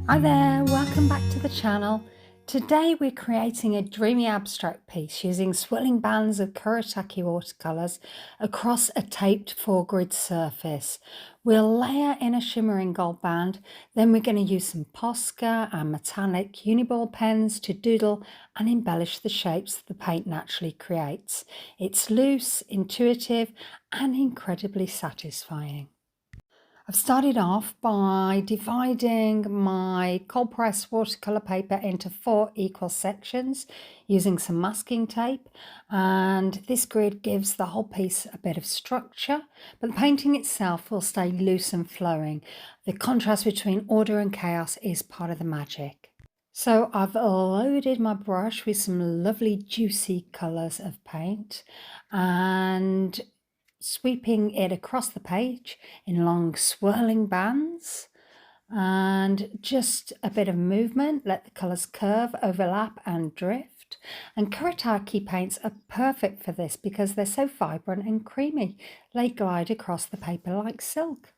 Hi there, welcome back to the channel. Today we're creating a dreamy abstract piece using swirling bands of Kuretake watercolours across a taped 4-grid surface. We'll layer in a shimmering gold band, then we're going to use some Posca and metallic uniball pens to doodle and embellish the shapes the paint naturally creates. It's loose, intuitive and incredibly satisfying. I've started off by dividing my cold press watercolour paper into 4 equal sections using some masking tape, and this grid gives the whole piece a bit of structure, but the painting itself will stay loose and flowing. The contrast between order and chaos is part of the magic. So I've loaded my brush with some lovely juicy colours of paint and sweeping it across the page in long swirling bands, and just a bit of movement, let the colours curve, overlap and drift. And Kuretake paints are perfect for this because they're so vibrant and creamy. They glide across the paper like silk.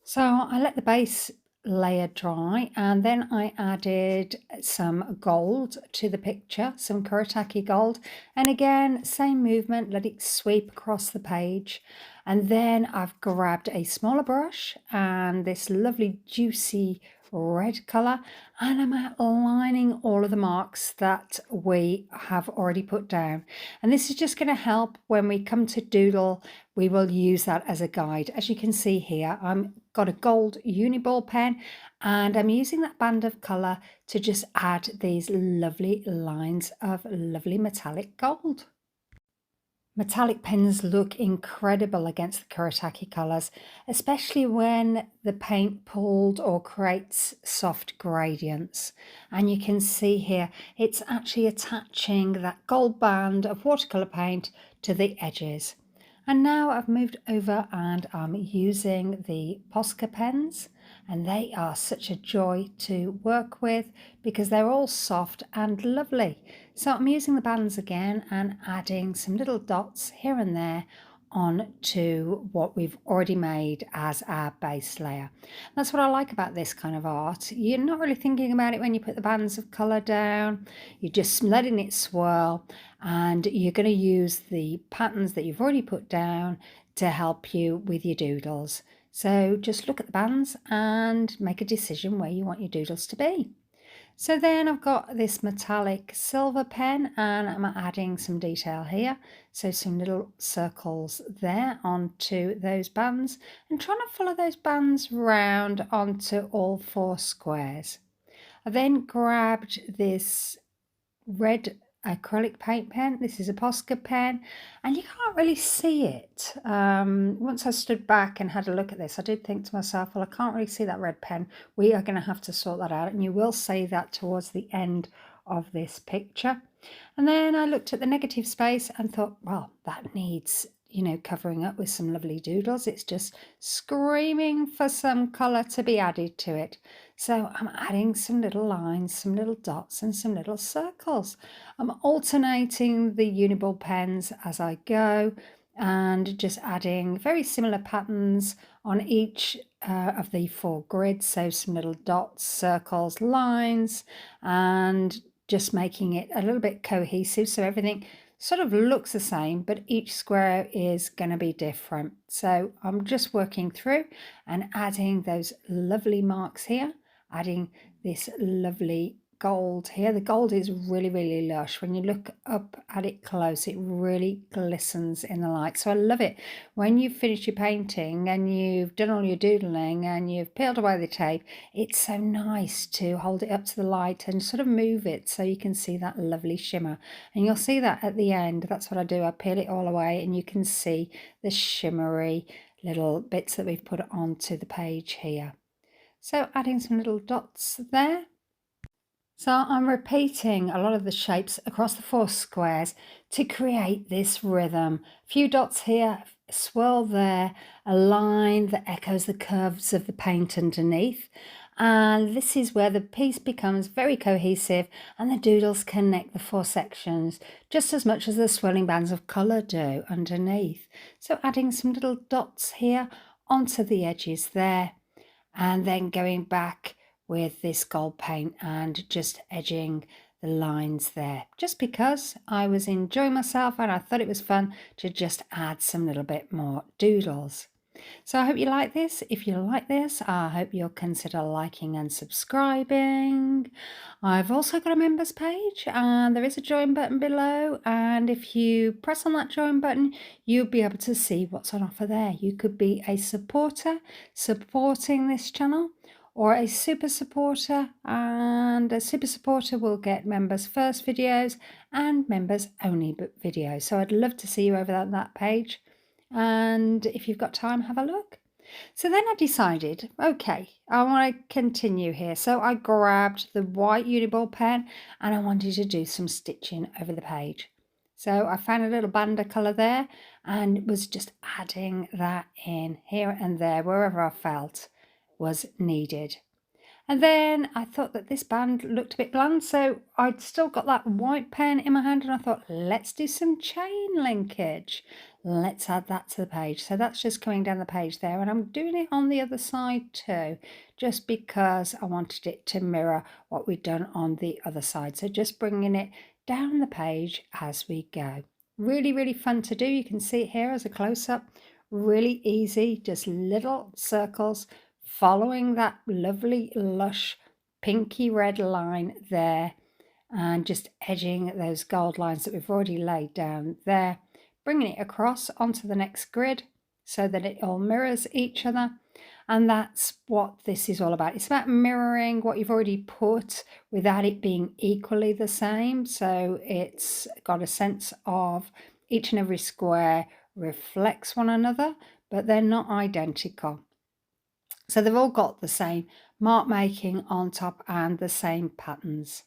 So I let the base layer dry, and then I added some gold to the picture, some Kuretake gold, and again same movement, let it sweep across the page. And then I've grabbed a smaller brush and this lovely juicy red colour, and I'm outlining all of the marks that we have already put down, and this is just going to help when we come to doodle. We will use that as a guide. As you can see here, I'm got a gold uniball pen and I'm using that band of colour to just add these lovely lines of lovely metallic gold. Metallic pens look incredible against the Kuretake colours, especially when the paint pulled or creates soft gradients. And you can see here, it's actually attaching that gold band of watercolour paint to the edges. And now I've moved over and I'm using the Posca pens, and they are such a joy to work with because they're all soft and lovely. So I'm using the bands again and adding some little dots here and there onto what we've already made as our base layer. That's what I like about this kind of art. You're not really thinking about it when you put the bands of colour down. You're just letting it swirl, and you're going to use the patterns that you've already put down to help you with your doodles. So just look at the bands and make a decision where you want your doodles to be. So then I've got this metallic silver pen and I'm adding some detail here. So some little circles there onto those bands and trying to follow those bands round onto all 4 squares. I then grabbed this red acrylic paint pen. This is a Posca pen and you can't really see it. Once I stood back and had a look at this, I did think to myself, well, I can't really see that red pen. We are going to have to sort that out, and you will see that towards the end of this picture. And then I looked at the negative space and thought, well, that needs, you know, covering up with some lovely doodles. It's just screaming for some colour to be added to it. So I'm adding some little lines, some little dots and some little circles. I'm alternating the uniball pens as I go and just adding very similar patterns on each of the 4 grids. So some little dots, circles, lines, and just making it a little bit cohesive so everything sort of looks the same, but each square is going to be different. So I'm just working through and adding those lovely marks here, adding this lovely gold here. The gold is really, really lush. When you look up at it close, it really glistens in the light. So I love it when you've finished your painting and you've done all your doodling and you've peeled away the tape. It's so nice to hold it up to the light and sort of move it so you can see that lovely shimmer. And you'll see that at the end. That's what I do. I peel it all away and you can see the shimmery little bits that we've put onto the page here. So adding some little dots there. So I'm repeating a lot of the shapes across the 4 squares to create this rhythm. A few dots here, a swirl there, a line that echoes the curves of the paint underneath. And this is where the piece becomes very cohesive and the doodles connect the 4 sections just as much as the swirling bands of colour do underneath. So adding some little dots here onto the edges there, and then going back with this gold paint and just edging the lines there, just because I was enjoying myself and I thought it was fun to just add some little bit more doodles. So I hope you like this. If you like this, I hope you'll consider liking and subscribing. I've also got a members page and there is a join button below, and if you press on that join button you'll be able to see what's on offer there. You could be a supporter supporting this channel, or a super supporter, and a super supporter will get members first videos and members only videos. So I'd love to see you over on that page, and if you've got time, have a look. So then I decided, okay, I want to continue here. So I grabbed the white Uniball pen and I wanted to do some stitching over the page. So I found a little band of colour there and was just adding that in here and there wherever I felt was needed. And then I thought that this band looked a bit bland, so I'd still got that white pen in my hand and I thought, let's do some chain linkage. Let's add that to the page. So that's just coming down the page there, and I'm doing it on the other side too, just because I wanted it to mirror what we'd done on the other side. So just bringing it down the page as we go. Really, really fun to do. You can see it here as a close-up. Really easy, just little circles, following that lovely lush pinky red line there, and just edging those gold lines that we've already laid down there, bringing it across onto the next grid so that it all mirrors each other. And that's what this is all about. It's about mirroring what you've already put without it being equally the same. So it's got a sense of each and every square reflects one another, but they're not identical. So they've all got the same mark making on top and the same patterns.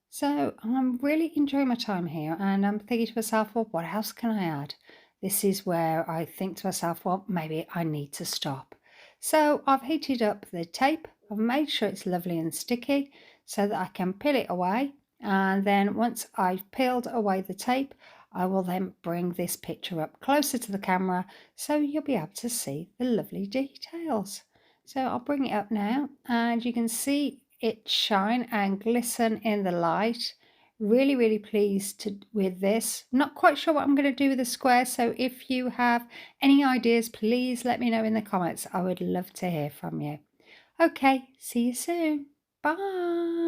So I'm really enjoying my time here, and I'm thinking to myself, well, what else can I add? This is where I think to myself, well, maybe I need to stop. So I've heated up the tape. I've made sure it's lovely and sticky so that I can peel it away. And then once I've peeled away the tape, I will then bring this picture up closer to the camera so you'll be able to see the lovely details. So I'll bring it up now and you can see it shine and glisten in the light. Really, really pleased with this. Not quite sure what I'm going to do with the square, so if you have any ideas, please let me know in the comments. I would love to hear from you. Okay, see you soon. Bye.